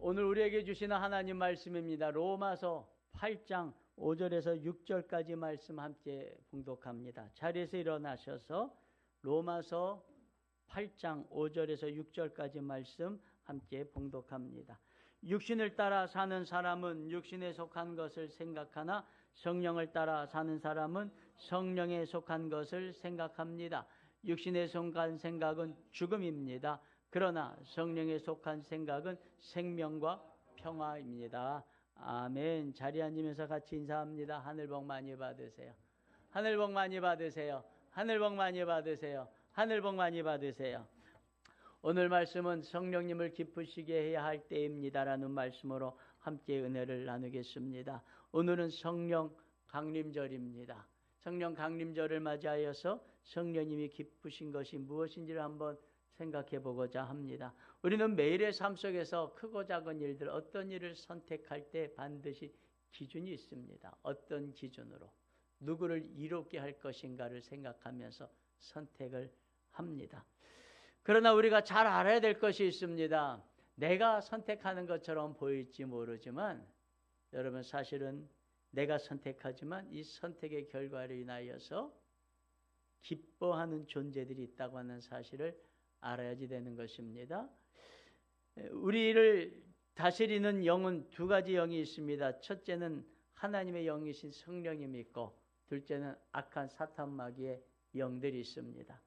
오늘 우리에게 주시는 하나님 말씀입니다. 로마서 8장 5절에서 6절까지 말씀 함께 봉독합니다. 자리에서 일어나셔서 로마서 8장 5절에서 6절까지 말씀 함께 봉독합니다. 육신을 따라 사는 사람은 육신에 속한 것을 생각하나 성령을 따라 사는 사람은 성령에 속한 것을 생각합니다. 육신에 속한 생각은 죽음입니다. 그러나 성령에 속한 생각은 생명과 평화입니다. 아멘. 자리에 앉으면서 같이 인사합니다. 하늘 복 많이 받으세요. 하늘 복 많이 받으세요. 하늘 복 많이 받으세요. 하늘 복 많이 받으세요. 오늘 말씀은 성령님을 기쁘시게 해야 할 때입니다라는 말씀으로 함께 은혜를 나누겠습니다. 오늘은 성령 강림절입니다. 성령 강림절을 맞이하여서 성령님이 기쁘신 것이 무엇인지를 한번 생각해 보고자 합니다. 우리는 매일의 삶 속에서 크고 작은 일들, 어떤 일을 선택할 때 반드시 기준이 있습니다. 어떤 기준으로 누구를 이롭게 할 것인가를 생각하면서 선택을 합니다. 그러나 우리가 잘 알아야 될 것이 있습니다. 내가 선택하는 것처럼 보일지 모르지만 여러분, 사실은 내가 선택하지만 이 선택의 결과로 인하여서 기뻐하는 존재들이 있다고 하는 사실을 알아야지 되는 것입니다. 우리를 다스리는 영은 두 가지 영이 있습니다. 첫째는 하나님의 영이신 성령님이 있고, 둘째는 악한 사탄 마귀의 영들이 있습니다.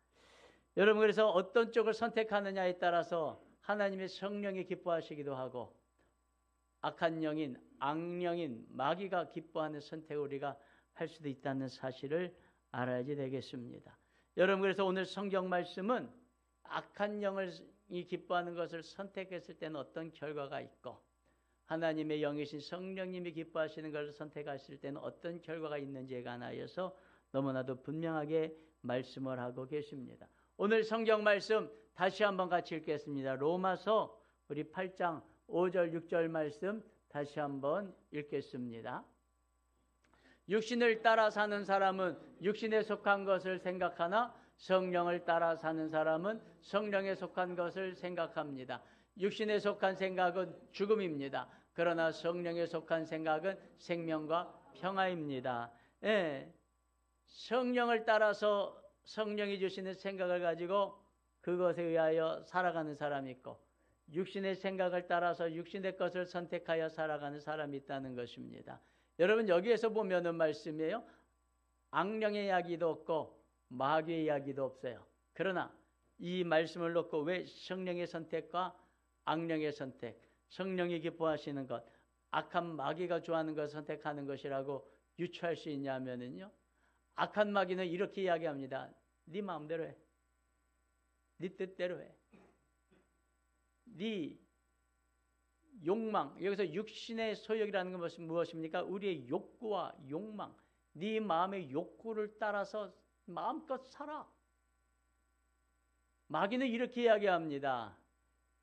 여러분, 그래서 어떤 쪽을 선택하느냐에 따라서 하나님의 성령이 기뻐하시기도 하고 악한 영인, 악령인 마귀가 기뻐하는 선택을 우리가 할 수도 있다는 사실을 알아야지 되겠습니다. 여러분, 그래서 오늘 성경 말씀은 악한 영이 기뻐하는 것을 선택했을 때는 어떤 결과가 있고, 하나님의 영이신 성령님이 기뻐하시는 것을 선택하실 때는 어떤 결과가 있는지에 관하여서 너무나도 분명하게 말씀을 하고 계십니다. 오늘 성경 말씀 다시 한번 같이 읽겠습니다. 로마서 우리 8장 5절 6절 말씀 다시 한번 읽겠습니다. 육신을 따라 사는 사람은 육신에 속한 것을 생각하나 성령을 따라 사는 사람은 성령에 속한 것을 생각합니다. 육신에 속한 생각은 죽음입니다. 그러나 성령에 속한 생각은 생명과 평화입니다. 예, 성령을 따라서 성령이 주시는 생각을 가지고 그것에 의하여 살아가는 사람이 있고, 육신의 생각을 따라서 육신의 것을 선택하여 살아가는 사람이 있다는 것입니다. 여러분, 여기에서 보면은 말씀이에요. 악령의 이야기도 없고 마귀의 이야기도 없어요. 그러나 이 말씀을 놓고 왜 성령의 선택과 악령의 선택, 성령이 기뻐하시는 것, 악한 마귀가 좋아하는 것을 선택하는 것이라고 유추할 수 있냐면은요, 악한 마귀는 이렇게 이야기합니다. 네 마음대로 해. 네 뜻대로 해. 네 욕망, 여기서 육신의 소욕이라는 것은 무엇입니까? 우리의 욕구와 욕망, 네 마음의 욕구를 따라서 마음껏 살아. 마귀는 이렇게 이야기합니다.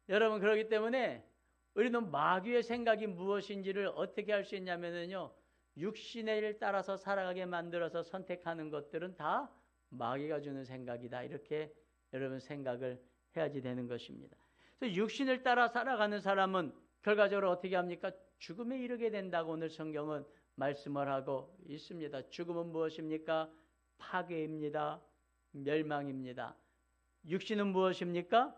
여러분, 그렇기 때문에 우리는 마귀의 생각이 무엇인지를 어떻게 할 수 있냐면요, 육신의 일을 따라서 살아가게 만들어서 선택하는 것들은 다 마귀가 주는 생각이다, 이렇게 여러분 생각을 해야지 되는 것입니다. 그래서 육신을 따라 살아가는 사람은 결과적으로 어떻게 합니까? 죽음에 이르게 된다고 오늘 성경은 말씀을 하고 있습니다. 죽음은 무엇입니까? 파괴입니다. 멸망입니다. 육신은 무엇입니까?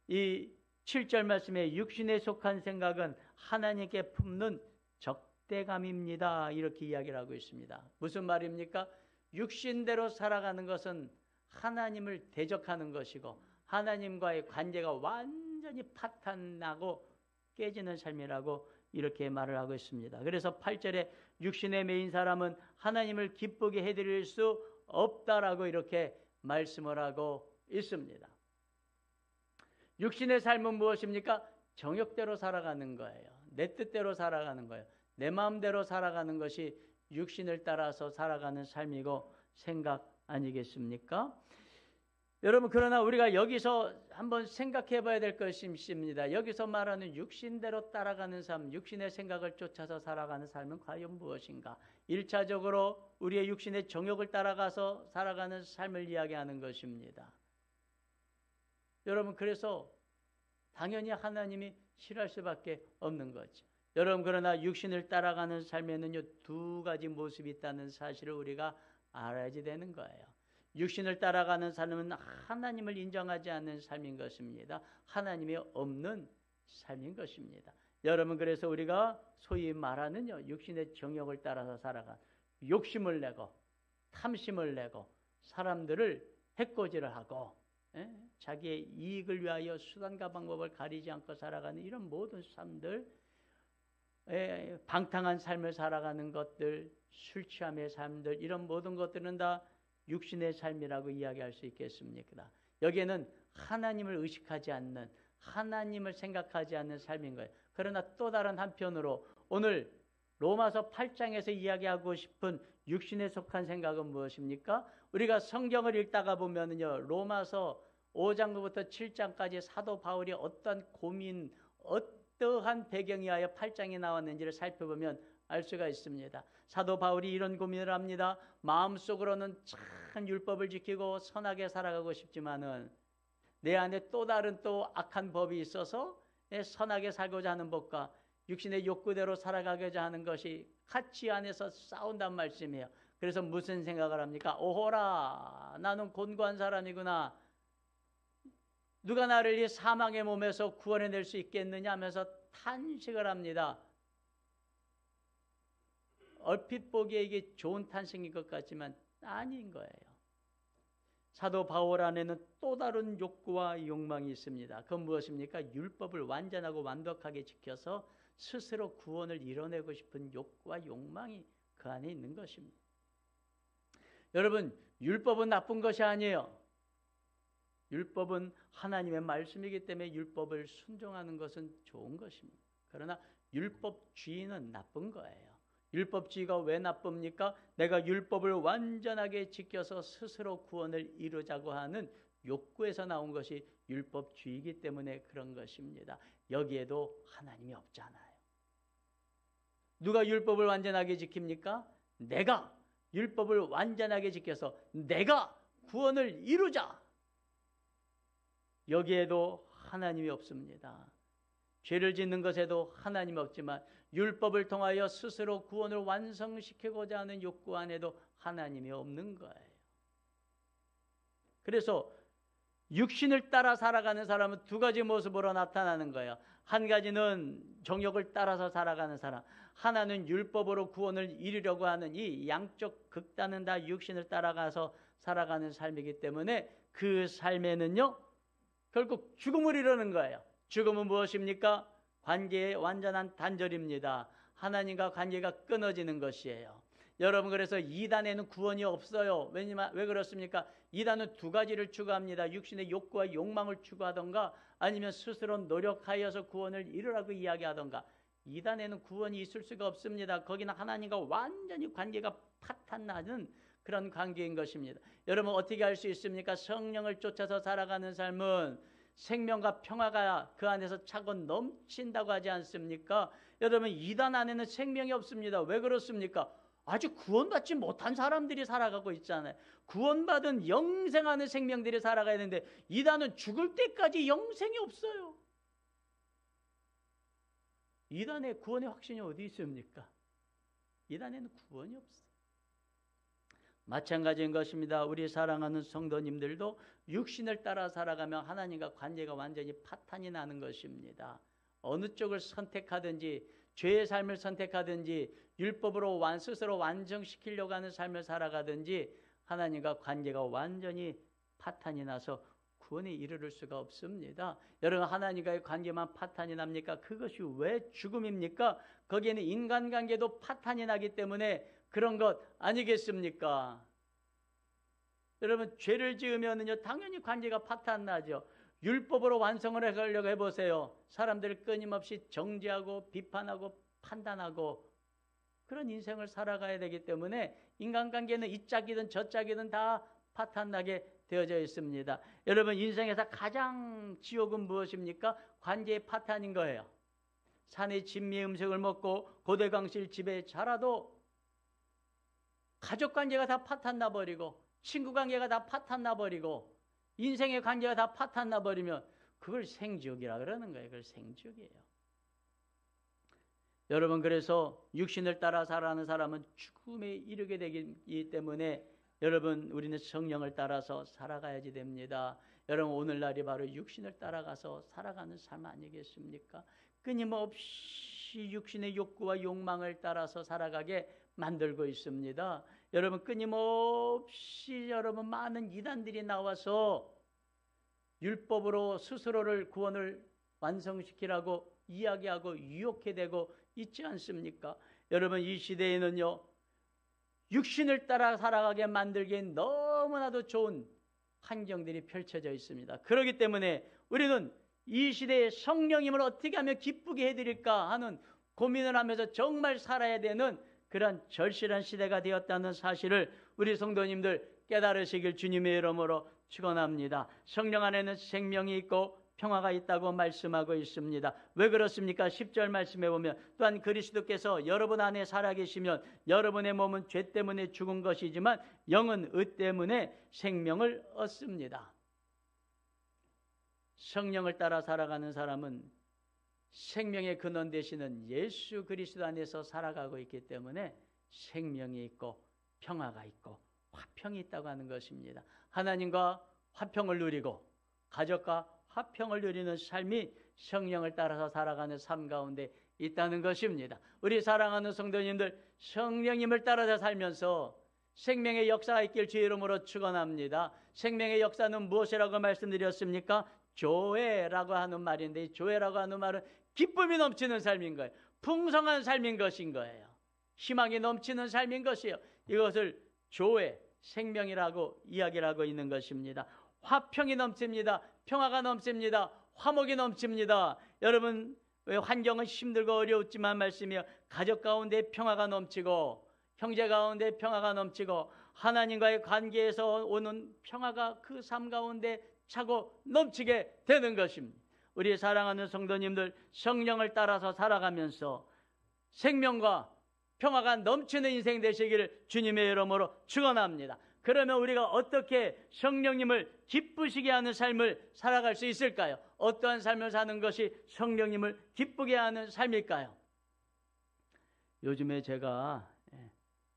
이 7절 말씀에 육신에 속한 생각은 하나님께 품는 적대감입니다, 이렇게 이야기를 하고 있습니다. 무슨 말입니까? 육신대로 살아가는 것은 하나님을 대적하는 것이고 하나님과의 관계가 완전히 파탄나고 깨지는 삶이라고 이렇게 말을 하고 있습니다. 그래서 8절에 육신에 매인 사람은 하나님을 기쁘게 해드릴 수 없다라고 이렇게 말씀을 하고 있습니다. 육신의 삶은 무엇입니까? 정욕대로 살아가는 거예요. 내 뜻대로 살아가는 거예요. 내 마음대로 살아가는 것이 육신을 따라서 살아가는 삶이고 생각 아니겠습니까? 여러분, 그러나 우리가 여기서 한번 생각해 봐야 될 것이 있습니다. 여기서 말하는 육신대로 따라가는 삶, 육신의 생각을 쫓아서 살아가는 삶은 과연 무엇인가? 1차적으로 우리의 육신의 정욕을 따라가서 살아가는 삶을 이야기하는 것입니다. 여러분, 그래서 당연히 하나님이 싫어할 수밖에 없는 거죠. 여러분, 그러나 육신을 따라가는 삶에는요, 두 가지 모습이 있다는 사실을 우리가 알아야지 되는 거예요. 육신을 따라가는 삶은 하나님을 인정하지 않는 삶인 것입니다. 하나님이 없는 삶인 것입니다. 여러분, 그래서 우리가 소위 말하는요, 육신의 정욕을 따라서 살아가 욕심을 내고 탐심을 내고 사람들을 해코지를 하고 자기의 이익을 위하여 수단과 방법을 가리지 않고 살아가는 이런 모든 삶들, 방탕한 삶을 살아가는 것들, 술 취함의 삶들, 이런 모든 것들은 다 육신의 삶이라고 이야기할 수 있겠습니까? 여기에는 하나님을 의식하지 않는, 하나님을 생각하지 않는 삶인 거예요. 그러나 또 다른 한편으로 오늘 로마서 8장에서 이야기하고 싶은 육신에 속한 생각은 무엇입니까? 우리가 성경을 읽다가 보면은요, 로마서 5장부터 7장까지 사도 바울이 어떤 고민, 어떠한 배경이 하여 8장에 나왔는지를 살펴보면 알 수가 있습니다. 사도 바울이 이런 고민을 합니다. 마음속으로는 참 율법을 지키고 선하게 살아가고 싶지만은 내 안에 또 다른 또 악한 법이 있어서 선하게 살고자 하는 법과 육신의 욕구대로 살아가고자 하는 것이 같이 안에서 싸운단 말씀이에요. 그래서 무슨 생각을 합니까? 오호라, 나는 곤고한 사람이구나. 누가 나를 이 사망의 몸에서 구원해낼 수 있겠느냐 하면서 탄식을 합니다. 얼핏 보기에 이게 좋은 탄식인 것 같지만 아닌 거예요. 사도 바울 안에는 또 다른 욕구와 욕망이 있습니다. 그건 무엇입니까? 율법을 완전하고 완벽하게 지켜서 스스로 구원을 이뤄내고 싶은 욕구와 욕망이 그 안에 있는 것입니다. 여러분, 율법은 나쁜 것이 아니에요. 율법은 하나님의 말씀이기 때문에 율법을 순종하는 것은 좋은 것입니다. 그러나 율법주의는 나쁜 거예요. 율법주의가 왜 나쁩니까? 내가 율법을 완전하게 지켜서 스스로 구원을 이루자고 하는 욕구에서 나온 것이 율법주의이기 때문에 그런 것입니다. 여기에도 하나님이 없잖아요. 누가 율법을 완전하게 지킵니까? 내가 율법을 완전하게 지켜서 내가 구원을 이루자. 여기에도 하나님이 없습니다. 죄를 짓는 것에도 하나님이 없지만 율법을 통하여 스스로 구원을 완성시키고자 하는 욕구 안에도 하나님이 없는 거예요. 그래서 육신을 따라 살아가는 사람은 두 가지 모습으로 나타나는 거예요. 한 가지는 정욕을 따라서 살아가는 사람, 하나는 율법으로 구원을 이루려고 하는 이 양쪽 극단은 다 육신을 따라가서 살아가는 삶이기 때문에 그 삶에는요, 결국 죽음을 이루는 거예요. 죽음은 무엇입니까? 관계의 완전한 단절입니다. 하나님과 관계가 끊어지는 것이에요. 여러분, 그래서 이단에는 구원이 없어요. 왜냐면 왜 그렇습니까? 이단은 두 가지를 추구합니다. 육신의 욕구와 욕망을 추구하던가 아니면 스스로 노력하여서 구원을 이루라고 이야기하던가. 이단에는 구원이 있을 수가 없습니다. 거기는 하나님과 완전히 관계가 파탄나는 그런 관계인 것입니다. 여러분, 어떻게 할 수 있습니까? 성령을 쫓아서 살아가는 삶은 생명과 평화가 그 안에서 차고 넘친다고 하지 않습니까? 여러분, 이단 안에는 생명이 없습니다. 왜 그렇습니까? 아직 구원받지 못한 사람들이 살아가고 있잖아요. 구원받은 영생하는 생명들이 살아가야 되는데 이단은 죽을 때까지 영생이 없어요. 이단에 구원의 확신이 어디 있습니까? 이단에는 구원이 없어요. 마찬가지인 것입니다. 우리 사랑하는 성도님들도 육신을 따라 살아가면 하나님과 관계가 완전히 파탄이 나는 것입니다. 어느 쪽을 선택하든지 죄의 삶을 선택하든지 율법으로 스스로 완성시키려고 하는 삶을 살아가든지 하나님과 관계가 완전히 파탄이 나서 구원에 이르를 수가 없습니다. 여러분, 하나님과의 관계만 파탄이 납니까? 그것이 왜 죽음입니까? 거기에는 인간관계도 파탄이 나기 때문에 그런 것 아니겠습니까? 여러분, 죄를 지으면은요, 당연히 관계가 파탄나죠. 율법으로 완성을 하려고 해보세요. 사람들을 끊임없이 정죄하고 비판하고 판단하고 그런 인생을 살아가야 되기 때문에 인간관계는 이 짝이든 저 짝이든 다 파탄나게 되어져 있습니다. 여러분, 인생에서 가장 지옥은 무엇입니까? 관계의 파탄인 거예요. 산의 진미의 음식을 먹고 고대강실 집에 자라도 가족관계가 다 파탄나버리고 친구관계가 다 파탄나버리고 인생의 관계가 다 파탄나버리면 그걸 생지옥이라 그러는 거예요. 그걸 생지옥이에요. 여러분, 그래서 육신을 따라 살아가는 사람은 죽음에 이르게 되기 때문에 여러분, 우리는 성령을 따라서 살아가야지 됩니다. 여러분, 오늘날이 바로 육신을 따라가서 살아가는 삶 아니겠습니까? 끊임없이 육신의 욕구와 욕망을 따라서 살아가게 만들고 있습니다. 여러분, 끊임없이 여러분 많은 이단들이 나와서 율법으로 스스로를 구원을 완성시키라고 이야기하고 유혹해대고 있지 않습니까? 여러분, 이 시대에는요, 육신을 따라 살아가게 만들기엔 너무나도 좋은 환경들이 펼쳐져 있습니다. 그렇기 때문에 우리는 이 시대에 성령님을 어떻게 하면 기쁘게 해드릴까 하는 고민을 하면서 정말 살아야 되는 그런 절실한 시대가 되었다는 사실을 우리 성도님들 깨달으시길 주님의 이름으로 축원합니다. 성령 안에는 생명이 있고 평화가 있다고 말씀하고 있습니다. 왜 그렇습니까? 10절 말씀해 보면 또한 그리스도께서 여러분 안에 살아계시면 여러분의 몸은 죄 때문에 죽은 것이지만 영은 의 때문에 생명을 얻습니다. 성령을 따라 살아가는 사람은 생명의 근원 되시는 예수 그리스도 안에서 살아가고 있기 때문에 생명이 있고 평화가 있고 화평이 있다고 하는 것입니다. 하나님과 화평을 누리고 가족과 화평을 누리는 삶이 성령을 따라서 살아가는 삶 가운데 있다는 것입니다. 우리 사랑하는 성도님들, 성령님을 따라서 살면서 생명의 역사가 있길 주의 이름으로 축원합니다. 생명의 역사는 무엇이라고 말씀드렸습니까? 조회라고 하는 말인데, 이 조회라고 하는 말은 기쁨이 넘치는 삶인 거예요. 풍성한 삶인 것인 거예요. 희망이 넘치는 삶인 것이에요. 이것을 조회, 생명이라고 이야기를 하고 있는 것입니다. 화평이 넘칩니다. 평화가 넘칩니다. 화목이 넘칩니다. 여러분, 환경은 힘들고 어려웠지만 말씀이요, 가족 가운데 평화가 넘치고 형제 가운데 평화가 넘치고 하나님과의 관계에서 오는 평화가 그 삶 가운데 차고 넘치게 되는 것입니다. 우리 사랑하는 성도님들, 성령을 따라서 살아가면서 생명과 평화가 넘치는 인생 되시기를 주님의 이름으로 축원합니다. 그러면 우리가 어떻게 성령님을 기쁘시게 하는 삶을 살아갈 수 있을까요? 어떠한 삶을 사는 것이 성령님을 기쁘게 하는 삶일까요? 요즘에 제가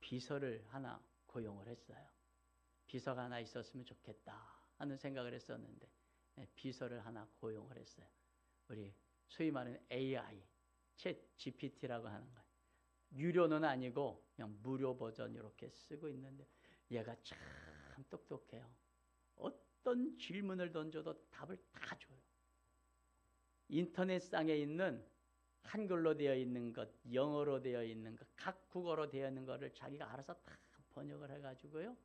비서를 하나 고용을 했어요. 비서가 하나 있었으면 좋겠다 하는 생각을 했었는데 비서를 하나 고용을 했어요. 우리 소위 말하는 AI, 챗 GPT라고 하는 거예요. 유료는 아니고 그냥 무료 버전 이렇게 쓰고 있는데 얘가 참 똑똑해요. 어떤 질문을 던져도 답을 다 줘요. 인터넷상에 있는 한글로 되어 있는 것, 영어로 되어 있는 것, 각 국어로 되어 있는 것을 자기가 알아서 다 번역을 해가지고요,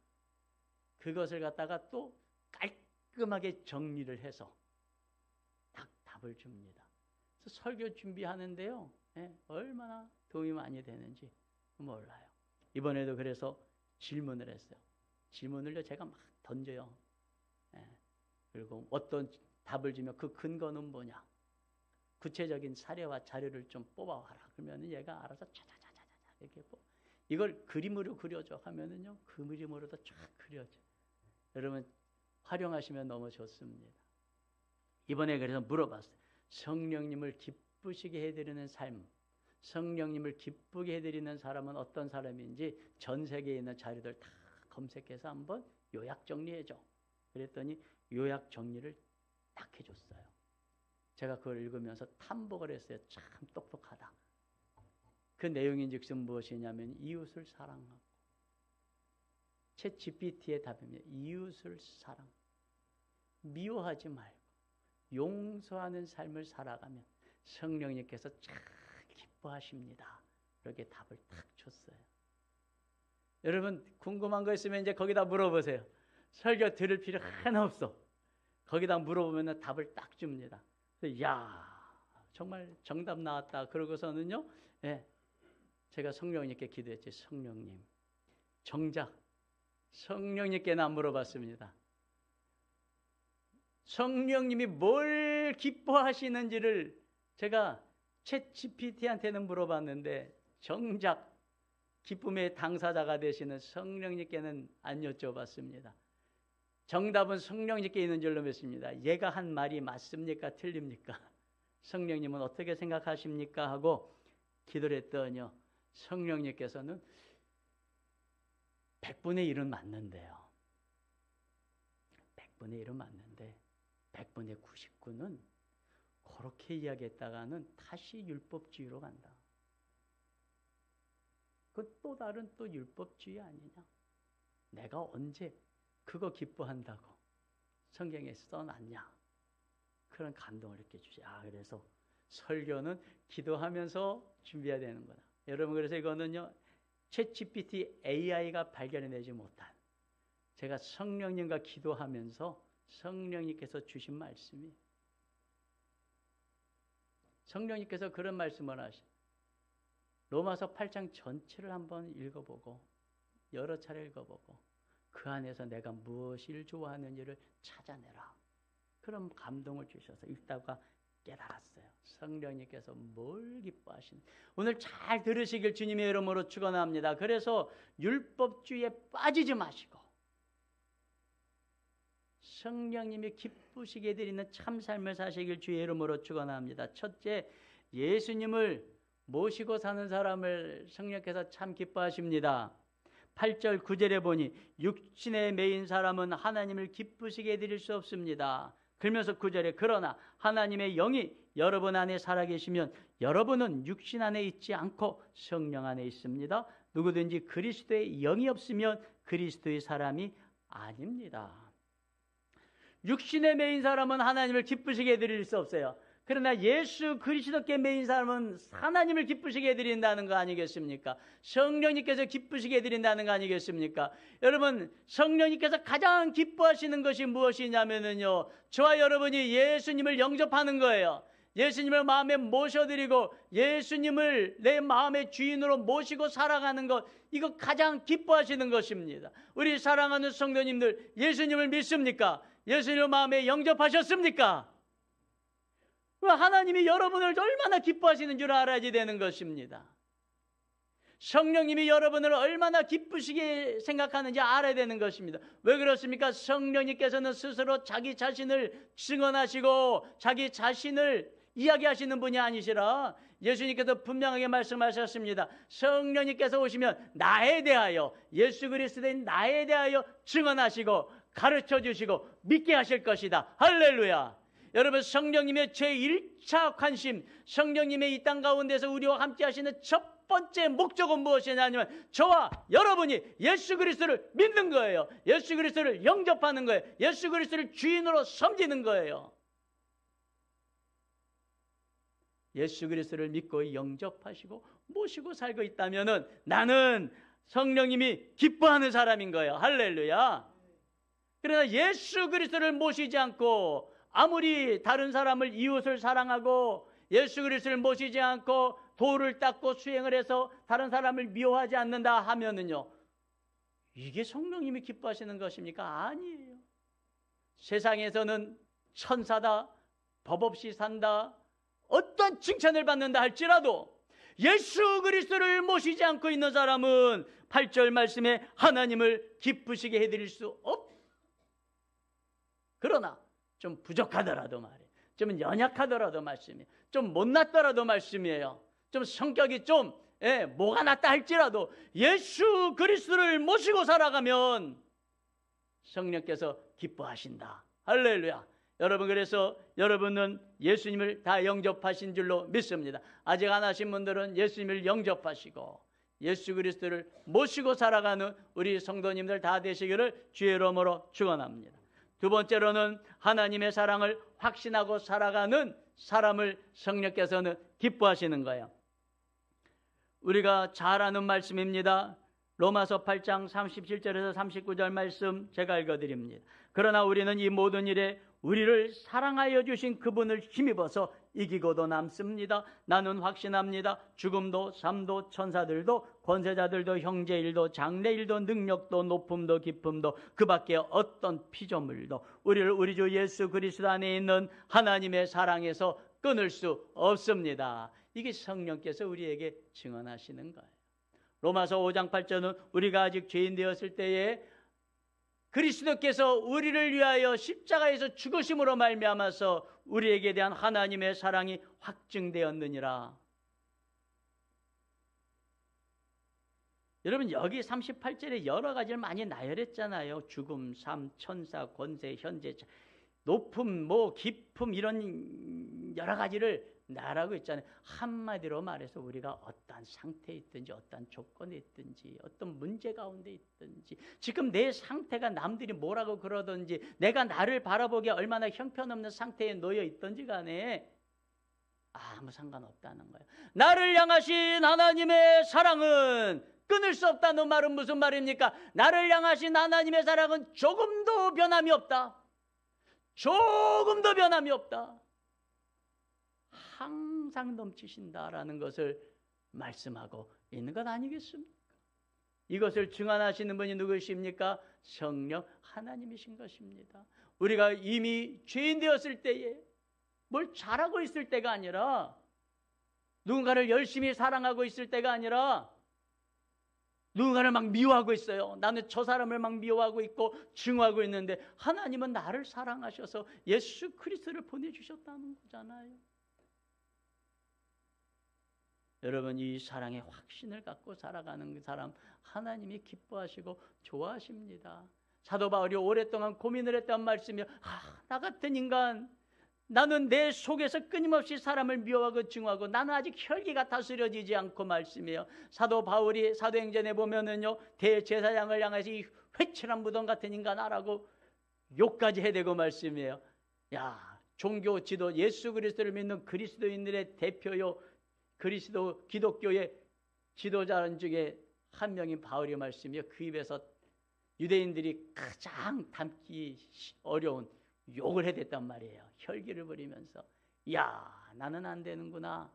그것을 갖다가 또 깔끔하게 정리를 해서 딱 답을 줍니다. 그래서 설교 준비하는데요, 얼마나 도움이 많이 되는지 몰라요. 이번에도 그래서 질문을 했어요. 질문을요, 제가 막 던져요. 그리고 어떤 답을 주면 그 근거는 뭐냐, 구체적인 사례와 자료를 좀 뽑아와라. 그러면 얘가 알아서 차차차차차 이렇게 이걸 그림으로 그려줘 하면은요, 그 그림으로도 쫙 그려줘. 여러분, 활용하시면 너무 좋습니다. 이번에 그래서 물어봤어요. 성령님을 기쁘시게 해드리는 삶, 성령님을 기쁘게 해드리는 사람은 어떤 사람인지 전 세계에 있는 자료들 다 검색해서 한번 요약 정리해줘. 그랬더니 요약 정리를 딱 해줬어요. 제가 그걸 읽으면서 탐복을 했어요. 참 똑똑하다. 그 내용인즉슨 무엇이냐면 이웃을 사랑하고, 챗 GPT의 답입니다. 이웃을 사랑, 미워하지 말고 용서하는 삶을 살아가면 성령님께서 참 기뻐하십니다. 그렇게 답을 딱 줬어요. 여러분, 궁금한 거 있으면 이제 거기다 물어보세요. 설교 들을 필요 하나 없어. 거기다 물어보면 답을 딱 줍니다. 야, 정말 정답 나왔다. 그러고서는요, 제가 성령님께 기도했지. 성령님, 정작 성령님께 나 물어봤습니다. 성령님이 뭘 기뻐하시는지를 제가 챗 GPT한테는 물어봤는데 정작 기쁨의 당사자가 되시는 성령님께는 안 여쭤봤습니다. 정답은 성령님께 있는 줄로 믿습니다. 얘가 한 말이 맞습니까? 틀립니까? 성령님은 어떻게 생각하십니까? 하고 기도를 했더니요, 성령님께서는 100분의 1은 맞는데요. 100분의 1은 맞는데 100분의 99는 그렇게 이야기했다가는 다시 율법주의로 간다. 그건 또 다른 또 율법주의 아니냐? 내가 언제 그거 기뻐한다고 성경에 써놨냐? 그런 감동을 이렇게 주지. 그래서 설교는 기도하면서 준비해야 되는 거다. 여러분, 그래서 이거는요, 챗GPT AI가 발견해내지 못한, 제가 성령님과 기도하면서 성령님께서 주신 말씀이, 성령님께서 그런 말씀을 하시. 로마서 8장 전체를 한번 읽어보고 여러 차례 읽어보고 그 안에서 내가 무엇을 좋아하는지를 찾아내라. 그런 감동을 주셔서 읽다가 깨달았어요. 성령님께서 뭘 기뻐하시는. 오늘 잘 들으시길 주님의 이름으로 축원합니다. 그래서 율법주의에 빠지지 마시고 성령님이 기쁘시게 해드리는 참 삶을 사시길 주의 이름으로 축원합니다. 첫째, 예수님을 모시고 사는 사람을 성령께서 참 기뻐하십니다. 8절 9절에 보니 육신에 매인 사람은 하나님을 기쁘시게 해드릴 수 없습니다. 그러면서 9절에 그러나 하나님의 영이 여러분 안에 살아계시면 여러분은 육신 안에 있지 않고 성령 안에 있습니다. 누구든지 그리스도의 영이 없으면 그리스도의 사람이 아닙니다. 육신에 매인 사람은 하나님을 기쁘시게 해드릴 수 없어요. 그러나 예수 그리스도께 매인 사람은 하나님을 기쁘시게 해드린다는 거 아니겠습니까? 성령님께서 기쁘시게 해드린다는 거 아니겠습니까? 여러분, 성령님께서 가장 기뻐하시는 것이 무엇이냐면요, 저와 여러분이 예수님을 영접하는 거예요. 예수님을 마음에 모셔드리고 예수님을 내 마음의 주인으로 모시고 살아가는 것, 이거 가장 기뻐하시는 것입니다. 우리 사랑하는 성도님들, 예수님을 믿습니까? 예수님을 마음에 영접하셨습니까? 하나님이 여러분을 얼마나 기뻐하시는 줄 알아야지 되는 것입니다. 성령님이 여러분을 얼마나 기쁘시게 생각하는지 알아야 되는 것입니다. 왜 그렇습니까? 성령님께서는 스스로 자기 자신을 증언하시고 자기 자신을 이야기하시는 분이 아니시라 예수님께서 분명하게 말씀하셨습니다. 성령님께서 오시면 나에 대하여, 예수 그리스도인 나에 대하여 증언하시고 가르쳐 주시고 믿게 하실 것이다. 할렐루야. 여러분, 성령님의 제1차 관심, 성령님의 이 땅 가운데서 우리와 함께 하시는 첫 번째 목적은 무엇이냐면 저와 여러분이 예수 그리스도를 믿는 거예요. 예수 그리스도를 영접하는 거예요. 예수 그리스도를 주인으로 섬기는 거예요. 예수 그리스도를 믿고 영접하시고 모시고 살고 있다면 나는 성령님이 기뻐하는 사람인 거예요. 할렐루야. 그러나 예수 그리스도를 모시지 않고 아무리 다른 사람을, 이웃을 사랑하고 예수 그리스도를 모시지 않고 도를 닦고 수행을 해서 다른 사람을 미워하지 않는다 하면은요, 이게 성령님이 기뻐하시는 것입니까? 아니에요. 세상에서는 천사다, 법 없이 산다, 어떤 칭찬을 받는다 할지라도 예수 그리스도를 모시지 않고 있는 사람은 8절 말씀에 하나님을 기쁘시게 해드릴 수 없다. 그러나 좀 부족하더라도 말이에요. 좀 연약하더라도 말씀이에요. 좀 못났더라도 말씀이에요. 좀 성격이 좀 뭐가 낫다 할지라도 예수 그리스도를 모시고 살아가면 성령께서 기뻐하신다. 할렐루야. 여러분, 그래서 여러분은 예수님을 다 영접하신 줄로 믿습니다. 아직 안 하신 분들은 예수님을 영접하시고 예수 그리스도를 모시고 살아가는 우리 성도님들 다 되시기를 주의 이름으로 축원합니다. 두 번째로는 하나님의 사랑을 확신하고 살아가는 사람을 성령께서는 기뻐하시는 거예요. 우리가 잘 아는 말씀입니다. 로마서 8장 37절에서 39절 말씀 제가 읽어드립니다. 그러나 우리는 이 모든 일에 우리를 사랑하여 주신 그분을 힘입어서 이기고도 남습니다. 나는 확신합니다. 죽음도 삶도 천사들도 권세자들도 형제일도 장래일도 능력도 높음도 깊음도 그 밖에 어떤 피조물도 우리를 우리 주 예수 그리스도 안에 있는 하나님의 사랑에서 끊을 수 없습니다. 이게 성령께서 우리에게 증언하시는 거예요. 로마서 5장 8절은 우리가 아직 죄인 되었을 때에 그리스도께서 우리를 위하여 십자가에서 죽으심으로 말미암아서 우리에게 대한 하나님의 사랑이 확증되었느니라. 여러분, 여기 38절에 여러 가지를 많이 나열했잖아요. 죽음, 삶, 천사, 권세, 현재, 높음, 깊음, 이런 여러 가지를 나라고 있잖아요. 한마디로 말해서 우리가 어떠한 상태에 있든지, 어떠한 조건에 있든지, 어떤 문제 가운데 있든지, 지금 내 상태가 남들이 뭐라고 그러든지, 내가 나를 바라보기에 얼마나 형편없는 상태에 놓여 있든지 간에 아무 상관없다는 거예요. 나를 향하신 하나님의 사랑은 끊을 수 없다는 말은 무슨 말입니까? 나를 향하신 하나님의 사랑은 조금도 변함이 없다. 조금도 변함이 없다. 항상 넘치신다라는 것을 말씀하고 있는 것 아니겠습니까? 이것을 증언하시는 분이 누구십니까? 성령 하나님이신 것입니다. 우리가 이미 죄인 되었을 때에 뭘 잘하고 있을 때가 아니라, 누군가를 열심히 사랑하고 있을 때가 아니라, 누군가를 막 미워하고 있어요. 나는 저 사람을 막 미워하고 있고 증오하고 있는데 하나님은 나를 사랑하셔서 예수 그리스도를 보내주셨다는 거잖아요. 여러분, 이 사랑의 확신을 갖고 살아가는 그 사람 하나님이 기뻐하시고 좋아하십니다. 사도 바울이 오랫동안 고민을 했던 말씀이요. 나 같은 인간, 나는 내 속에서 끊임없이 사람을 미워하고 증오하고 나는 아직 혈기가 다스려지지 않고 말씀이에요. 사도 바울이 사도행전에 보면은요, 대제사장을 향해서 이 회칠한 무덤 같은 인간아라고 욕까지 해대고 말씀이에요. 야, 종교 지도, 예수 그리스도를 믿는 그리스도인들의 대표요, 그리스도 기독교의 지도자 중에 한 명인 바울이 말씀이요, 그 입에서 유대인들이 가장 담기 어려운 욕을 해댔단 말이에요. 혈기를 부리면서, 야, 나는 안 되는구나.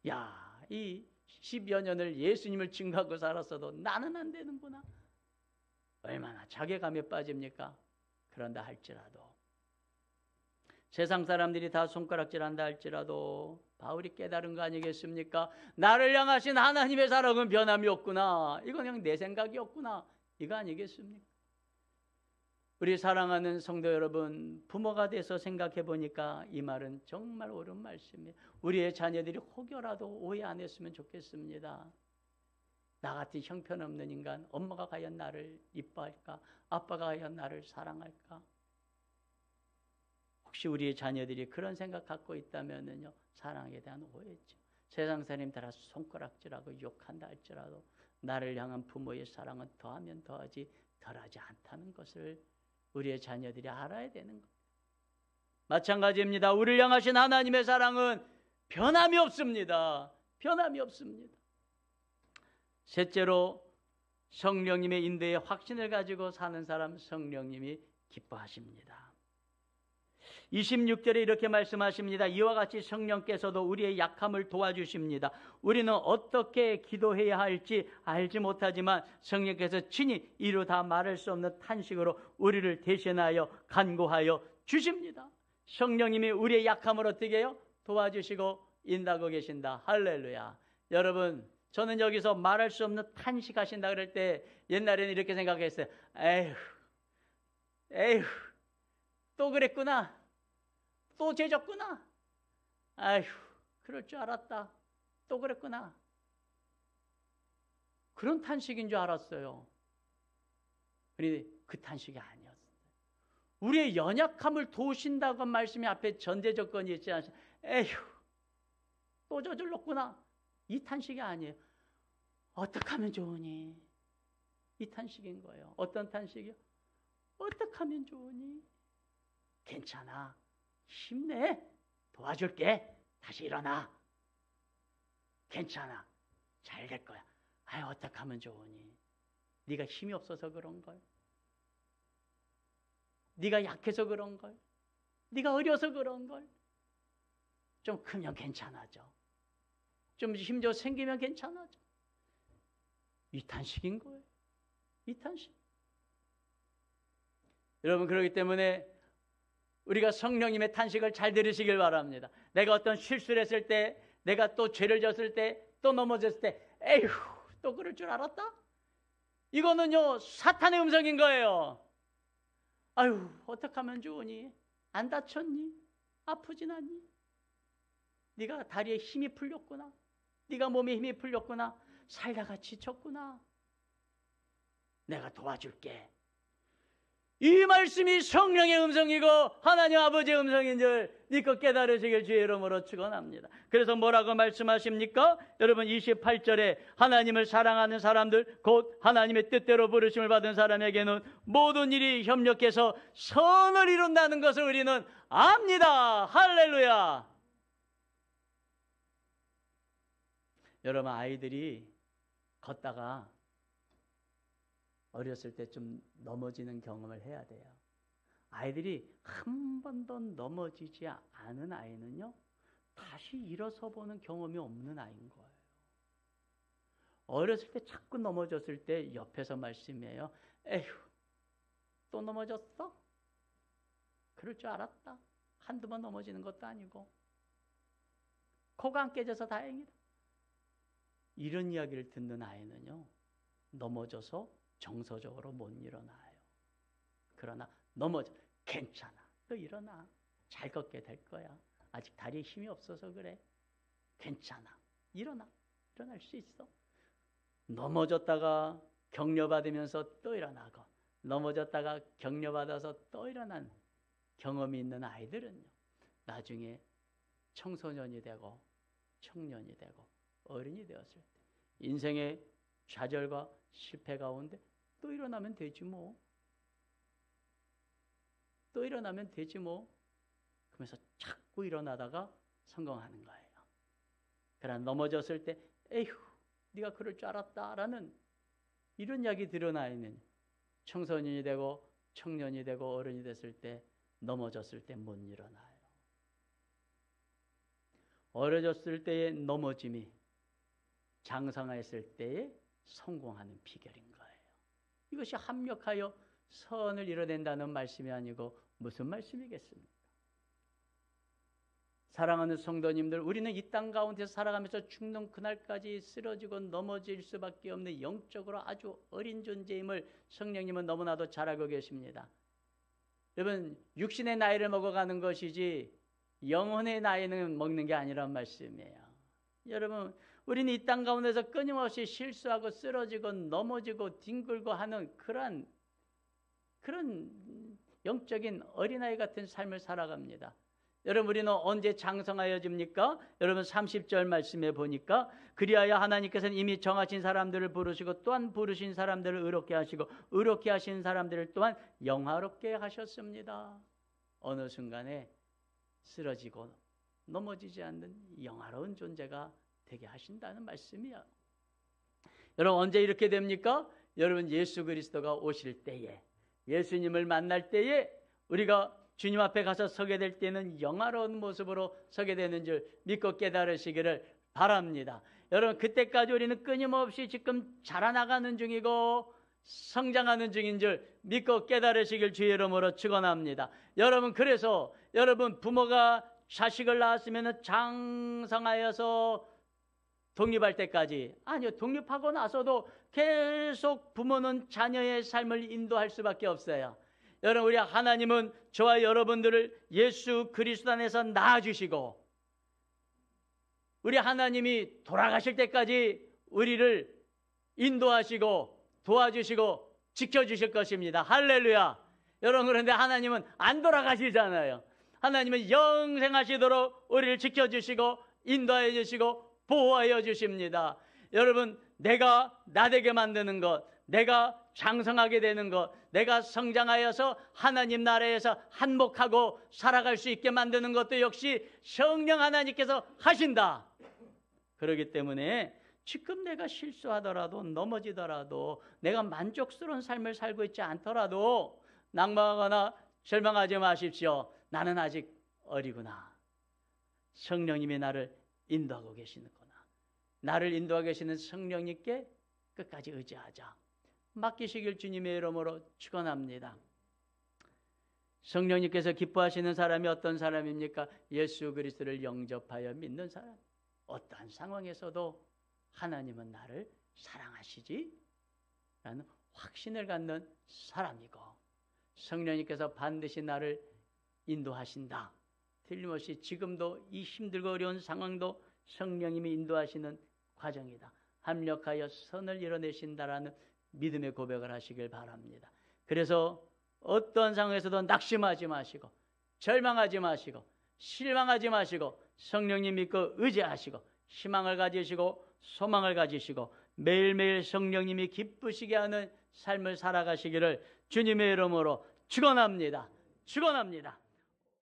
야, 이 10여 년을 예수님을 증거하고 살았어도 나는 안 되는구나. 얼마나 자괴감에 빠집니까? 그런다 할지라도, 세상 사람들이 다 손가락질한다 할지라도 바울이 깨달은 거 아니겠습니까? 나를 향하신 하나님의 사랑은 변함이 없구나. 이건 그냥 내 생각이었구나. 이거 아니겠습니까? 우리 사랑하는 성도 여러분, 부모가 돼서 생각해 보니까 이 말은 정말 옳은 말씀이에요. 우리의 자녀들이 혹여라도 오해 안 했으면 좋겠습니다. 나 같은 형편없는 인간, 엄마가 과연 나를 이뻐할까? 아빠가 과연 나를 사랑할까? 혹시 우리의 자녀들이 그런 생각 갖고 있다면요, 사랑에 대한 오해죠. 세상 사람이 다 손가락질하고 욕한다 할지라도 나를 향한 부모의 사랑은 더하면 더하지 덜하지 않다는 것을 우리의 자녀들이 알아야 되는 거예요. 마찬가지입니다. 우리를 향하신 하나님의 사랑은 변함이 없습니다. 변함이 없습니다. 셋째로, 성령님의 인도에 확신을 가지고 사는 사람 성령님이 기뻐하십니다. 26절에 이렇게 말씀하십니다. 이와 같이 성령께서도 우리의 약함을 도와주십니다. 우리는 어떻게 기도해야 할지 알지 못하지만 성령께서 친히 이루 다 말할 수 없는 탄식으로 우리를 대신하여 간구하여 주십니다. 성령님이 우리의 약함을 어떻게 해요? 도와주시고 인도하고 계신다. 할렐루야. 여러분, 저는 여기서 말할 수 없는 탄식하신다 그럴 때 옛날에는 이렇게 생각했어요. 에휴, 또 그랬구나. 또 죄졌구나. 아휴, 그럴 줄 알았다. 또 그랬구나. 그런 탄식인 줄 알았어요. 그런데 그 탄식이 아니었어요. 우리의 연약함을 도우신다고 말씀이 앞에 전제 조건이 있지 않습니까? 에휴, 또 저질렀구나. 이 탄식이 아니에요. 어떻게 하면 좋으니? 이 탄식인 거예요. 어떤 탄식이요? 어떻게 하면 좋으니? 괜찮아. 힘내. 도와줄게. 다시 일어나. 괜찮아. 잘 될 거야. 아유, 어떻게 하면 좋으니? 네가 힘이 없어서 그런 걸. 네가 약해서 그런 걸. 네가 어려서 그런 걸. 좀 크면 괜찮아져. 좀 힘 좀 생기면 괜찮아져. 이 탄식인 거예요. 이 탄식. 여러분, 그렇기 때문에 우리가 성령님의 탄식을 잘 들으시길 바랍니다. 내가 어떤 실수를 했을 때, 내가 또 죄를 졌을 때, 또 넘어졌을 때, 에휴, 또 그럴 줄 알았다? 이거는요 사탄의 음성인 거예요. 아유, 어떻게 하면 좋으니? 안 다쳤니? 아프진 않니? 네가 다리에 힘이 풀렸구나. 네가 몸에 힘이 풀렸구나. 살다가 지쳤구나. 내가 도와줄게. 이 말씀이 성령의 음성이고 하나님 아버지의 음성인 줄 믿고 깨달으시길 주의 이름으로 축원합니다. 그래서 뭐라고 말씀하십니까? 여러분 28절에 하나님을 사랑하는 사람들 곧 하나님의 뜻대로 부르심을 받은 사람에게는 모든 일이 협력해서 선을 이룬다는 것을 우리는 압니다. 할렐루야. 여러분 아이들이 걷다가 어렸을 때 좀 넘어지는 경험을 해야 돼요. 아이들이 한 번도 넘어지지 않은 아이는요 다시 일어서 보는 경험이 없는 아이인 거예요. 어렸을 때 자꾸 넘어졌을 때 옆에서 말씀해요. 에휴, 또 넘어졌어? 그럴 줄 알았다. 한두 번 넘어지는 것도 아니고 코가 안 깨져서 다행이다. 이런 이야기를 듣는 아이는요 넘어져서 정서적으로 못 일어나요. 그러나 넘어져. 괜찮아. 너 일어나. 잘 걷게 될 거야. 아직 다리에 힘이 없어서 그래. 괜찮아. 일어나. 일어날 수 있어. 넘어졌다가 격려받으면서 또 일어나고 넘어졌다가 격려받아서 또 일어난 경험이 있는 아이들은요. 나중에 청소년이 되고 청년이 되고 어른이 되었을 때 인생의 좌절과 실패 가운데 또 일어나면 되지 뭐. 또 일어나면 되지 뭐. 그러면서 자꾸 일어나다가 성공하는 거예요. 그러나 넘어졌을 때 에휴 네가 그럴 줄 알았다라는 이런 이야기 드러나 있는 청소년이 되고 청년이 되고 어른이 됐을 때 넘어졌을 때 못 일어나요. 어려졌을 때의 넘어짐이 장성했을 때에 성공하는 비결인 거예요. 이것이 합력하여 선을 이뤄낸다는 말씀이 아니고 무슨 말씀이겠습니까? 사랑하는 성도님들, 우리는 이 땅 가운데서 살아가면서 죽는 그날까지 쓰러지고 넘어질 수밖에 없는 영적으로 아주 어린 존재임을 성령님은 너무나도 잘 알고 계십니다. 여러분, 육신의 나이를 먹어가는 것이지 영혼의 나이는 먹는 게 아니란 말씀이에요. 여러분, 우리는 이 땅 가운데서 끊임없이 실수하고 쓰러지고 넘어지고 뒹굴고 하는 그런 영적인 어린아이 같은 삶을 살아갑니다. 여러분, 우리는 언제 장성하여집니까? 여러분 30절 말씀에 보니까 그리하여 하나님께서는 이미 정하신 사람들을 부르시고 또한 부르신 사람들을 의롭게 하시고 의롭게 하신 사람들을 또한 영화롭게 하셨습니다. 어느 순간에 쓰러지고 넘어지지 않는 영화로운 존재가 되게 하신다는 말씀이야. 여러분 언제 이렇게 됩니까? 여러분 예수 그리스도가 오실 때에 예수님을 만날 때에 우리가 주님 앞에 가서 서게 될 때는 영화로운 모습으로 서게 되는 줄 믿고 깨달으시기를 바랍니다. 여러분 그때까지 우리는 끊임없이 지금 자라나가는 중이고 성장하는 중인 줄 믿고 깨달으시길 주의 이름으로 축원합니다. 여러분 그래서 여러분 부모가 자식을 낳았으면 장성하여서 독립할 때까지 아니요 독립하고 나서도 계속 부모는 자녀의 삶을 인도할 수밖에 없어요. 여러분 우리 하나님은 저와 여러분들을 예수 그리스도 안에서 낳아주시고 우리 하나님이 돌아가실 때까지 우리를 인도하시고 도와주시고 지켜주실 것입니다. 할렐루야. 여러분 그런데 하나님은 안 돌아가시잖아요. 하나님은 영생하시도록 우리를 지켜주시고 인도하여 주시고 보호하여 주십니다. 여러분 내가 나되게 만드는 것, 내가 장성하게 되는 것, 내가 성장하여서 하나님 나라에서 한몫하고 살아갈 수 있게 만드는 것도 역시 성령 하나님께서 하신다. 그렇기 때문에 지금 내가 실수하더라도 넘어지더라도 내가 만족스러운 삶을 살고 있지 않더라도 낭망하거나 절망하지 마십시오. 나는 아직 어리구나. 성령님이 나를 인도하고 계시는구나. 나를 인도하고 계시는 성령님께 끝까지 의지하자. 맡기시길 주님의 이름으로 축원합니다. 성령님께서 기뻐하시는 사람이 어떤 사람입니까? 예수 그리스도를 영접하여 믿는 사람. 어떠한 상황에서도 하나님은 나를 사랑하시지? 라는 확신을 갖는 사람이고 성령님께서 반드시 나를 인도하신다. 틀림없이 지금도 이 힘들고 어려운 상황도 성령님이 인도하시는 과정이다. 합력하여 선을 이뤄내신다라는 믿음의 고백을 하시길 바랍니다. 그래서 어떤 상황에서도 낙심하지 마시고 절망하지 마시고 실망하지 마시고 성령님 믿고 의지하시고 희망을 가지시고 소망을 가지시고 매일매일 성령님이 기쁘시게 하는 삶을 살아가시기를 주님의 이름으로 축원합니다. 축원합니다.